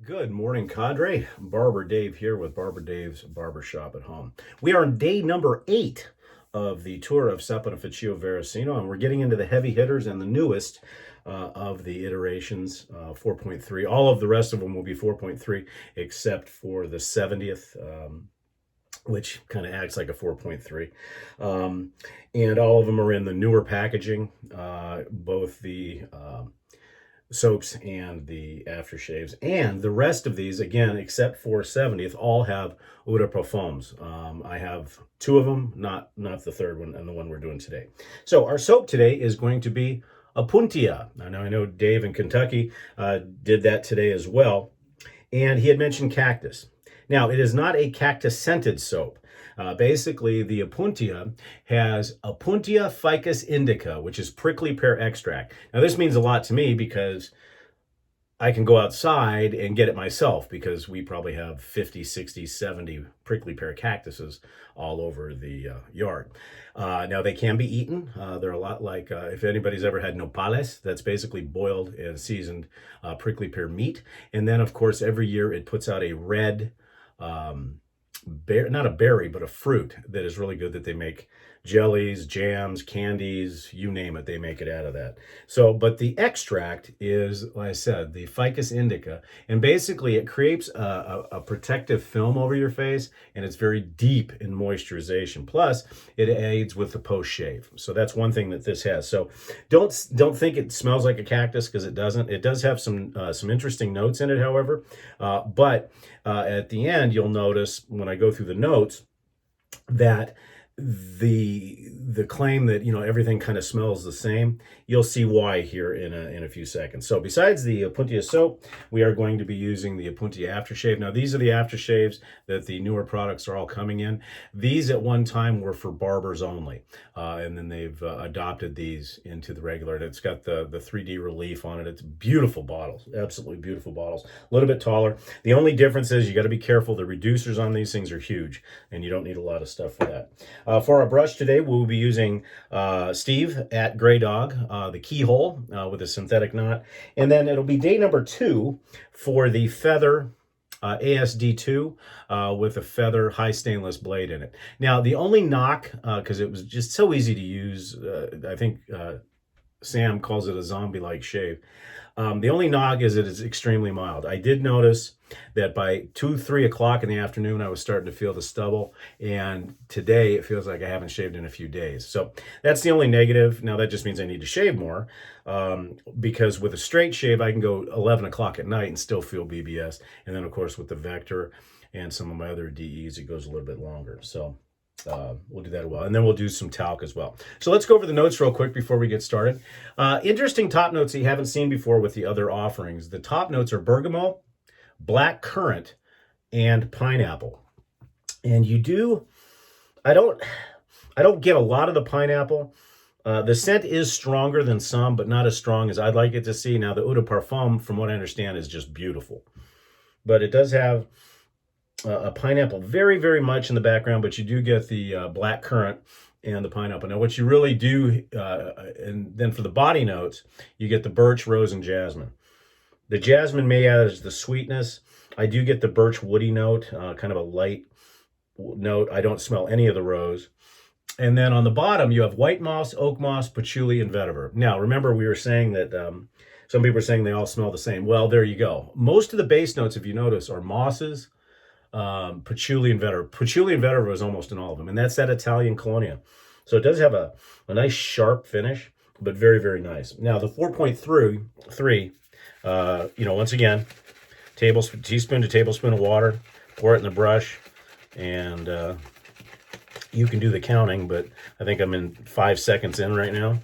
Good morning, cadre. Barber Dave here with Barber Dave's Barbershop at Home. We are on day number 8 of the tour of Saponificio Varesino, and we're getting into the heavy hitters and the newest of the iterations, 4.3. All of the rest of them will be 4.3, except for the 70th, which kind of acts like a 4.3. And all of them are in the newer packaging, both the soaps and the aftershaves, and the rest of these, again, except for 70th, all have eau de parfums. I have 2 of them, not the third one and the one we're doing today. So our soap today is going to be Opuntia. I know Dave in Kentucky did that today as well, and he had mentioned cactus. Now, it is not a cactus-scented soap. Basically, the Opuntia has Opuntia ficus indica, which is prickly pear extract. Now, this means a lot to me because I can go outside and get it myself, because we probably have 50, 60, 70 prickly pear cactuses all over the yard. Now, they can be eaten. They're a lot like, if anybody's ever had nopales, that's basically boiled and seasoned prickly pear meat. And then, of course, every year it puts out a red not a berry, but a fruit that is really good, that they make jellies, jams, candies, you name it, they make it out of that. So, but the extract is, like I said, the ficus indica, and basically it creates a protective film over your face, and it's very deep in moisturization. Plus, it aids with the post shave. So that's one thing that this has. So don't think it smells like a cactus, because it doesn't. It does have some interesting notes in it, however, but at the end, you'll notice when I go through the notes that the claim that, everything kind of smells the same, you'll see why here in a few seconds. So besides the Opuntia soap, we are going to be using the Opuntia aftershave. Now, these are the aftershaves that the newer products are all coming in. These at one time were for barbers only, and then they've adopted these into the regular. It's got the 3D relief on it. It's beautiful bottles, absolutely beautiful bottles. A little bit taller. The only difference is you got to be careful. The reducers on these things are huge, and you don't need a lot of stuff for that. For our brush today, we'll be using Steve at Grey Dog, the keyhole with a synthetic knot. And then it'll be day number 2 for the Feather ASD2 with a Feather high stainless blade in it. Now, the only knock, because it was just so easy to use, I think Sam calls it a zombie-like shave. The only knock is that it's extremely mild. I did notice that by 2, 3 o'clock in the afternoon, I was starting to feel the stubble. And today, it feels like I haven't shaved in a few days. So that's the only negative. Now, that just means I need to shave more, because with a straight shave, I can go 11 o'clock at night and still feel BBS. And then, of course, with the Vector and some of my other DEs, it goes a little bit longer. So we'll do that as well. And then we'll do some talc as well. So let's go over the notes real quick before we get started. Interesting top notes that you haven't seen before with the other offerings. The top notes are bergamot, black currant, and pineapple. And I don't get a lot of the pineapple. The scent is stronger than some, but not as strong as I'd like it to see. Now, the eau de parfum, from what I understand, is just beautiful. But it does have a pineapple very, very much in the background, but you do get the black currant and the pineapple. Now, what you really do, and then for the body notes, you get the birch, rose, and jasmine. The jasmine may add the sweetness. I do get the birch woody note, kind of a light note. I don't smell any of the rose. And then on the bottom, you have white moss, oak moss, patchouli, and vetiver. Now, remember we were saying that some people are saying they all smell the same. Well, there you go. Most of the base notes, if you notice, are mosses, patchouli, and vetiver. Patchouli and vetiver is almost in all of them, and that's that Italian colonia. So it does have a nice sharp finish, but very, very nice. Now, the 4.3, once again, teaspoon to tablespoon of water, pour it in the brush, and you can do the counting, but I think I'm in 5 seconds in right now,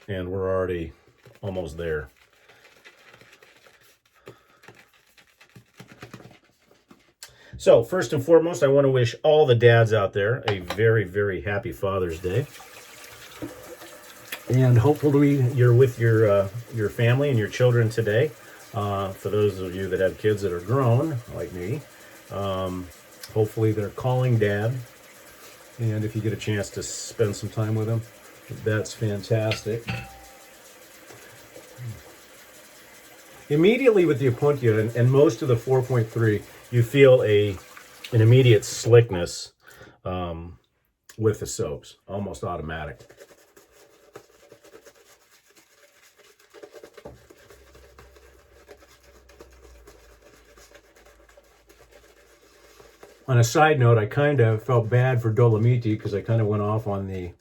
and we're already almost there. So first and foremost, I want to wish all the dads out there a very, very happy Father's Day. And hopefully you're with your family and your children today. For those of you that have kids that are grown, like me, hopefully they're calling Dad. And if you get a chance to spend some time with them, that's fantastic. immediately with the Opuntia and most of the 4.3, you feel an immediate slickness with the soaps, almost automatic. On a side note, I kind of felt bad for Dolomiti because I kind of went off on the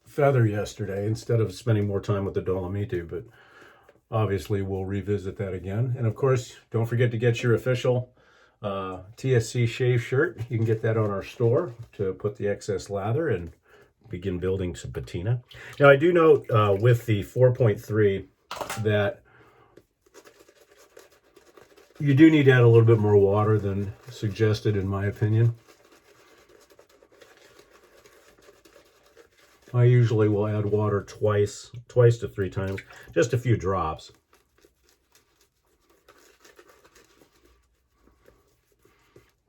feather yesterday instead of spending more time with the Dolomiti, but obviously we'll revisit that again. And of course, don't forget to get your official TSC shave shirt. You can get that on our store to put the excess lather and begin building some patina. Now, I do note with the 4.3 that you do need to add a little bit more water than suggested, in my opinion. I usually will add water twice to 3 times, just a few drops.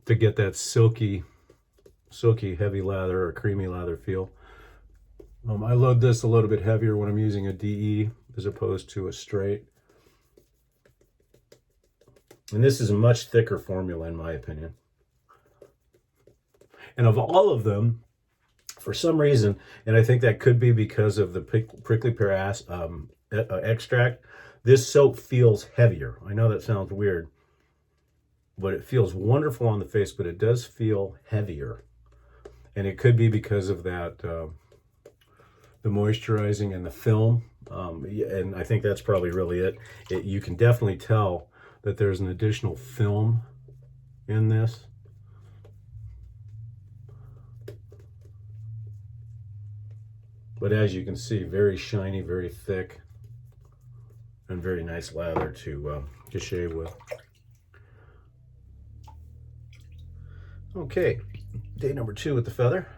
To get that silky heavy lather or creamy lather feel. I load this a little bit heavier when I'm using a DE as opposed to a straight. And this is a much thicker formula in my opinion. And of all of them, for some reason, and I think that could be because of the prickly pear extract, this soap feels heavier. I know that sounds weird, but it feels wonderful on the face, but it does feel heavier. And it could be because of that, the moisturizing and the film. And I think that's probably really it. You can definitely tell that there's an additional film in this. But as you can see, very shiny, very thick, and very nice lather to shave with. Okay, day number 2 with the feather.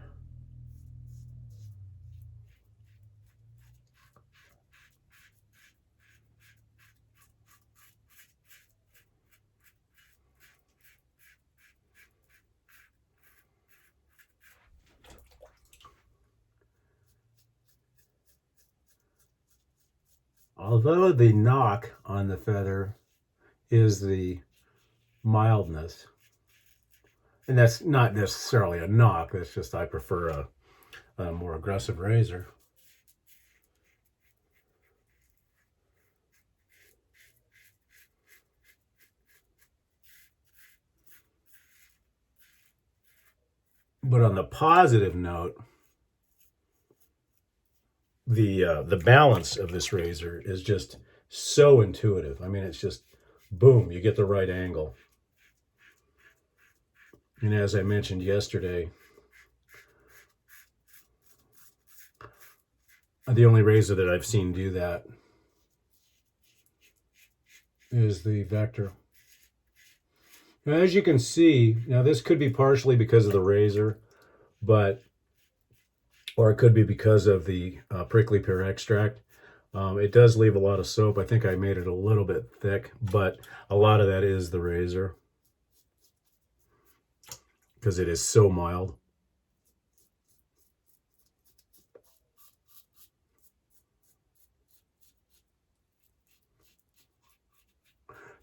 Although the knock on the feather is the mildness, and that's not necessarily a knock, that's just I prefer a more aggressive razor. But on the positive note, the balance of this razor is just so intuitive. I mean, it's just boom, you get the right angle. And as I mentioned yesterday, the only razor that I've seen do that is the Vector. Now, as you can see, now this could be partially because of the razor, or it could be because of the prickly pear extract. It does leave a lot of soap. I think I made it a little bit thick, but a lot of that is the razor because it is so mild.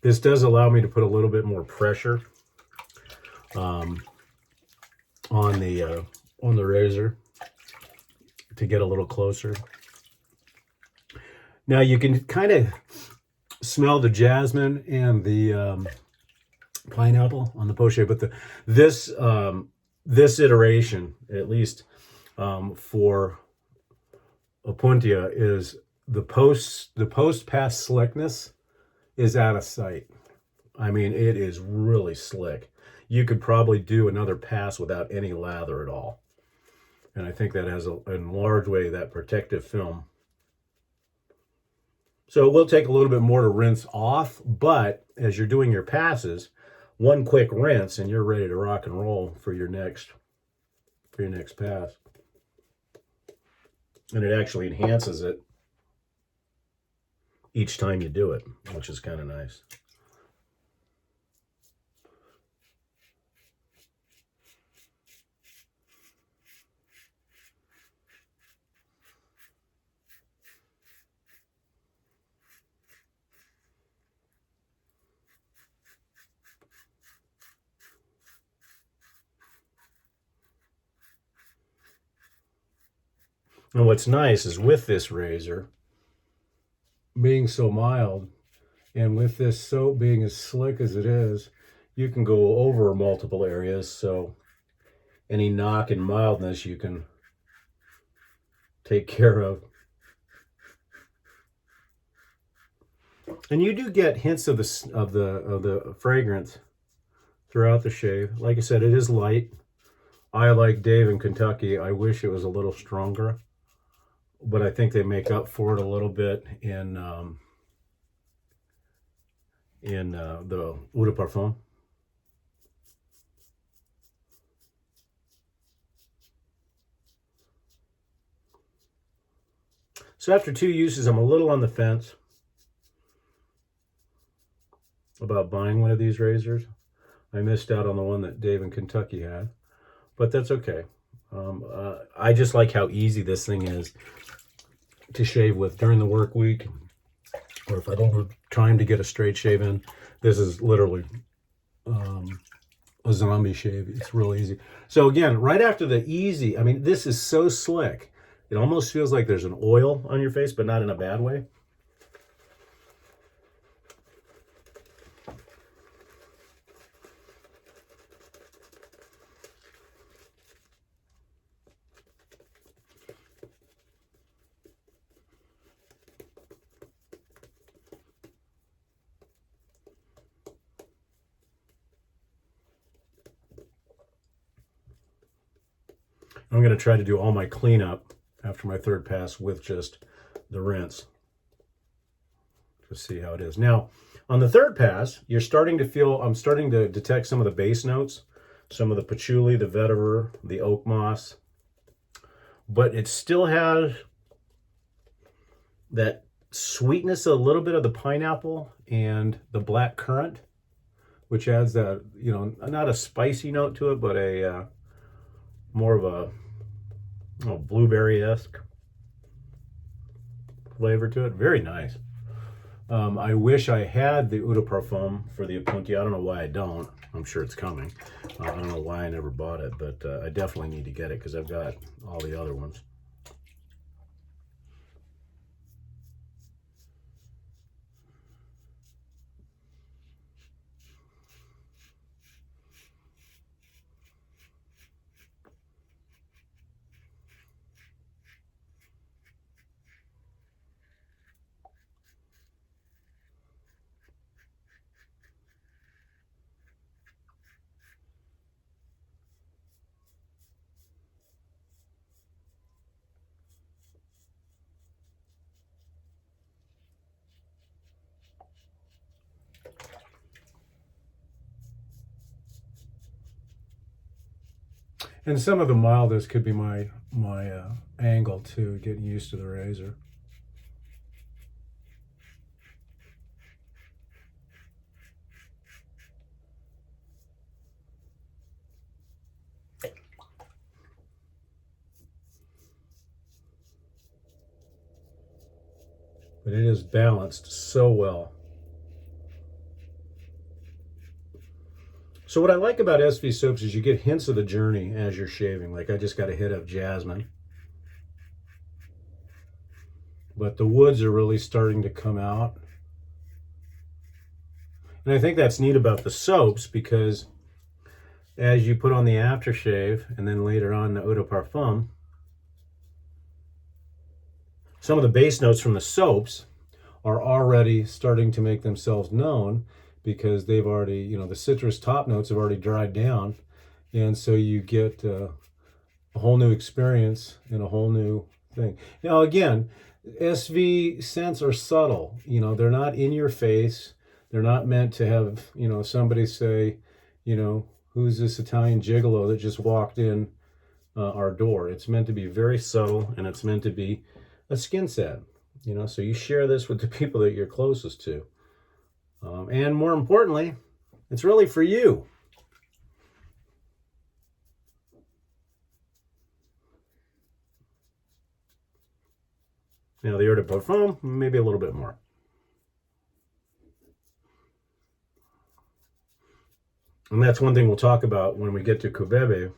This does allow me to put a little bit more pressure on the razor to get a little closer. Now you can kind of smell the jasmine and the pineapple on the pochette, but this iteration, at least for Opuntia, is the post pass slickness is out of sight. I mean, it is really slick. You could probably do another pass without any lather at all. And I think that has, in large way, that protective film. So it will take a little bit more to rinse off, but as you're doing your passes, one quick rinse and you're ready to rock and roll for your next pass. And it actually enhances it each time you do it, which is kind of nice. And what's nice is with this razor being so mild, and with this soap being as slick as it is, you can go over multiple areas, so any knock and mildness you can take care of. And you do get hints of the fragrance throughout the shave. Like I said, it is light. I like Dave in Kentucky. I wish it was a little stronger, but I think they make up for it a little bit in the Eau de Parfum. So after 2 uses, I'm a little on the fence about buying one of these razors. I missed out on the one that Dave in Kentucky had, but that's okay. I just like how easy this thing is to shave with during the work week, or if I don't have time to get a straight shave in. This is literally a zombie shave. It's real easy. So again, right after the easy, I mean, this is so slick. It almost feels like there's an oil on your face, but not in a bad way. I'm going to try to do all my cleanup after my third pass with just the rinse to see how it is. Now, on the third pass, you're starting to feel, I'm starting to detect some of the base notes, some of the patchouli, the vetiver, the oak moss, but it still has that sweetness, a little bit of the pineapple and the black currant, which adds that, you know, not a spicy note to it, but a more of a blueberry-esque flavor to it. Very nice. I wish I had the Eau de Parfum for the Opuntia. I don't know why I don't. I'm sure it's coming. I don't know why I never bought it, but I definitely need to get it because I've got all the other ones. And some of the mildest could be my angle too, getting used to the razor. But it is balanced so well. So what I like about SV soaps is you get hints of the journey as you're shaving. Like I just got a hit of jasmine. But the woods are really starting to come out. And I think that's neat about the soaps because as you put on the aftershave and then later on the Eau de Parfum, some of the base notes from the soaps are already starting to make themselves known because they've already, you know, the citrus top notes have already dried down. And so you get a whole new experience and a whole new thing. Now, again, SV scents are subtle. You know, they're not in your face. They're not meant to have, you know, somebody say, you know, who's this Italian gigolo that just walked in our door. It's meant to be very subtle, and it's meant to be a skin set, you know, so you share this with the people that you're closest to. And more importantly, it's really for you. Now the Eau de Parfum, maybe a little bit more. And that's one thing we'll talk about when we get to Cubebe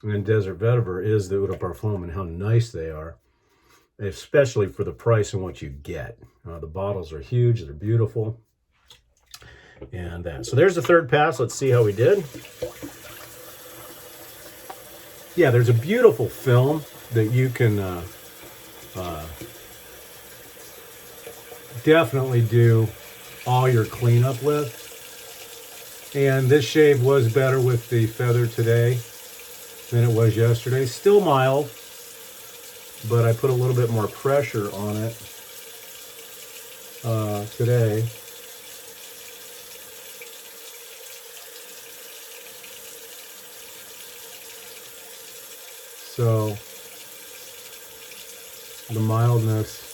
and Desert Vetiver is the Eau de Parfum and how nice they are. especially for the price and what you get. The bottles are huge, they're beautiful. And that. So there's the third pass. Let's see how we did. Yeah, there's a beautiful film that you can definitely do all your cleanup with. And this shave was better with the feather today than it was yesterday. Still mild, but I put a little bit more pressure on it today. So the mildness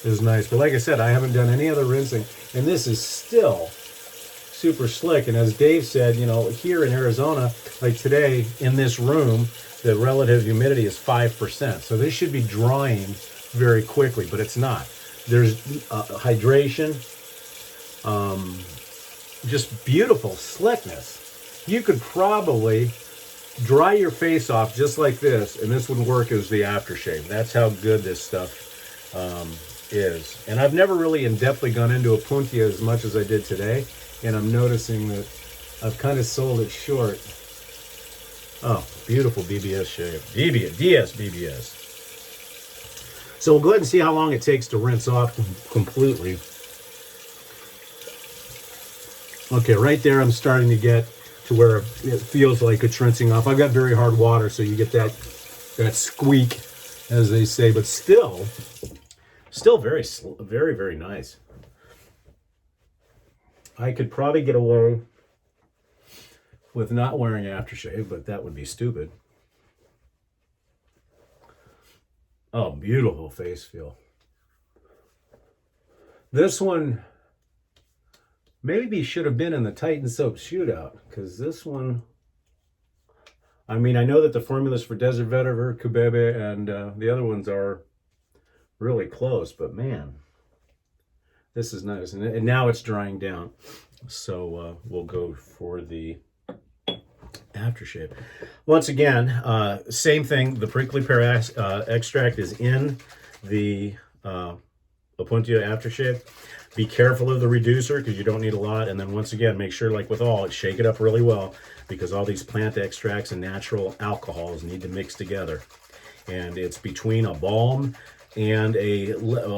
is nice. But like I said, I haven't done any other rinsing, and this is still super slick. And as Dave said, you know, here in Arizona, like today in this room, the relative humidity is 5%. So this should be drying very quickly, but it's not. There's hydration, just beautiful slickness. You could probably dry your face off just like this, and this would work as the aftershave. That's how good this stuff is. And I've never really in-depthly gone into Opuntia as much as I did today, and I'm noticing that I've kind of sold it short. Oh, beautiful BBS shave. BBS. So we'll go ahead and see how long it takes to rinse off completely. Okay, right there I'm starting to get to where it feels like it's rinsing off. I've got very hard water, so you get that squeak, as they say, but still very, very nice. I could probably get away with not wearing aftershave, but that would be stupid. Oh, beautiful face feel. This one maybe should have been in the Titan Soap Shootout, because this one, I mean, I know that the formulas for Desert Vetiver, Kubebe, and the other ones are really close, but man, this is nice. And now it's drying down. So we'll go for the aftershave. Once again, same thing. The prickly pear extract is in the Opuntia aftershave. Be careful of the reducer because you don't need a lot. And then once again, make sure, like with all, shake it up really well, because all these plant extracts and natural alcohols need to mix together. And it's between a balm and a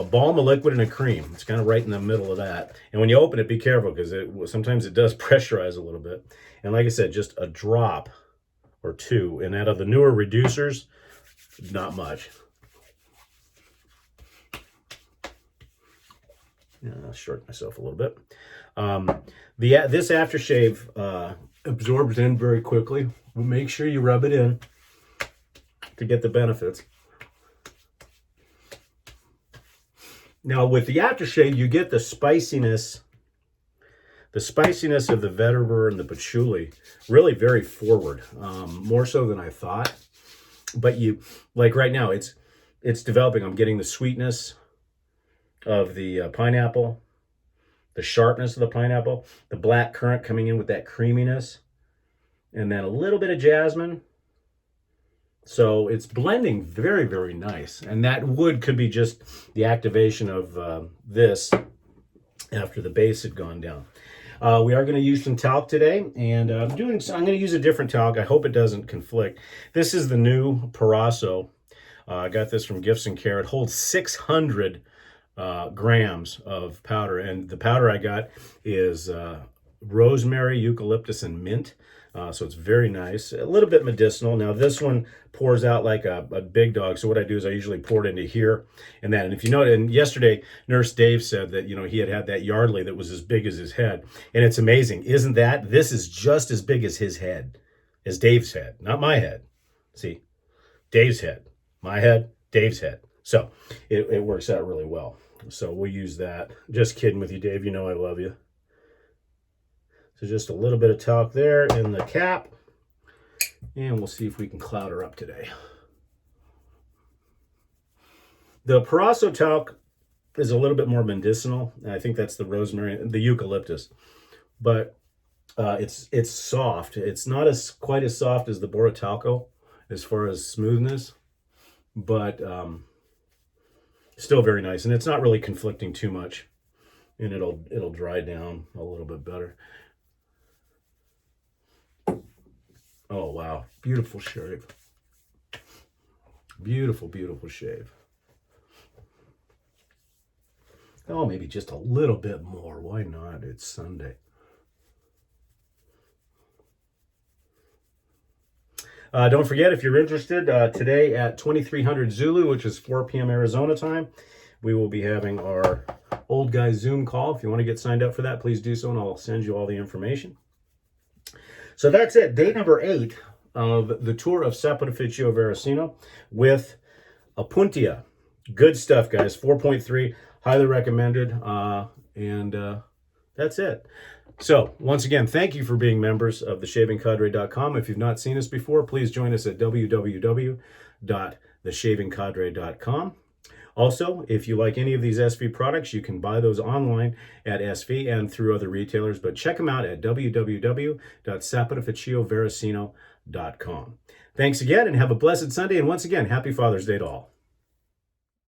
balm, a liquid, and a cream. It's kind of right in the middle of that. And when you open it, be careful, because sometimes it does pressurize a little bit. And like I said, just a drop or two. And out of the newer reducers, not much. Yeah, I'll short myself a little bit. This aftershave absorbs in very quickly. Make sure you rub it in to get the benefits. Now with the aftershave, you get the spiciness of the vetiver and the patchouli, really very forward, more so than I thought. But you, like right now, it's developing. I'm getting the sweetness of the pineapple, the sharpness of the pineapple, the black currant coming in with that creaminess, and then a little bit of jasmine. So it's blending very, very nice. And that wood could be just the activation of this after the base had gone down. We are going to use some talc today, and I'm going to use a different talc. I hope it doesn't conflict. This is the new Paraso. I got this from Gifts and Care. It holds 600 grams of powder, and the powder I got is rosemary, eucalyptus, and mint. So it's very nice, a little bit medicinal. Now this one pours out like a big dog. So what I do is I usually pour it into here and then. And if you know, and yesterday Nurse Dave said that, you know, he had that Yardley that was as big as his head, and it's amazing, isn't that? This is just as big as his head, as Dave's head, not my head. See, Dave's head, my head, Dave's head. So it works out really well. So we'll use that. Just kidding with you, Dave. You know I love you. So just a little bit of talc there in the cap, and we'll see if we can cloud her up today. The Paraso talc is a little bit more medicinal, and I think that's the rosemary, the eucalyptus. But It's soft. It's not as quite as soft as the Boratalco as far as smoothness, but still very nice. And it's not really conflicting too much, and it'll dry down a little bit better. Oh wow, beautiful shave. Beautiful, beautiful shave. Oh, maybe just a little bit more. Why not? It's Sunday. Don't forget, if you're interested, today at 2300 Zulu, which is 4 p.m. Arizona time, we will be having our old guy Zoom call. If you want to get signed up for that, please do so, and I'll send you all the information. So that's it. Day number 8 of the tour of Saponificio Varesino with Opuntia. Good stuff, guys. 4.3, highly recommended. And that's it. So, once again, thank you for being members of theshavingcadre.com. If you've not seen us before, please join us at www.theshavingcadre.com. Also, if you like any of these SV products, you can buy those online at SV and through other retailers, but check them out at www.saponificiovaresino.com. Thanks again, and have a blessed Sunday, and once again, happy Father's Day to all.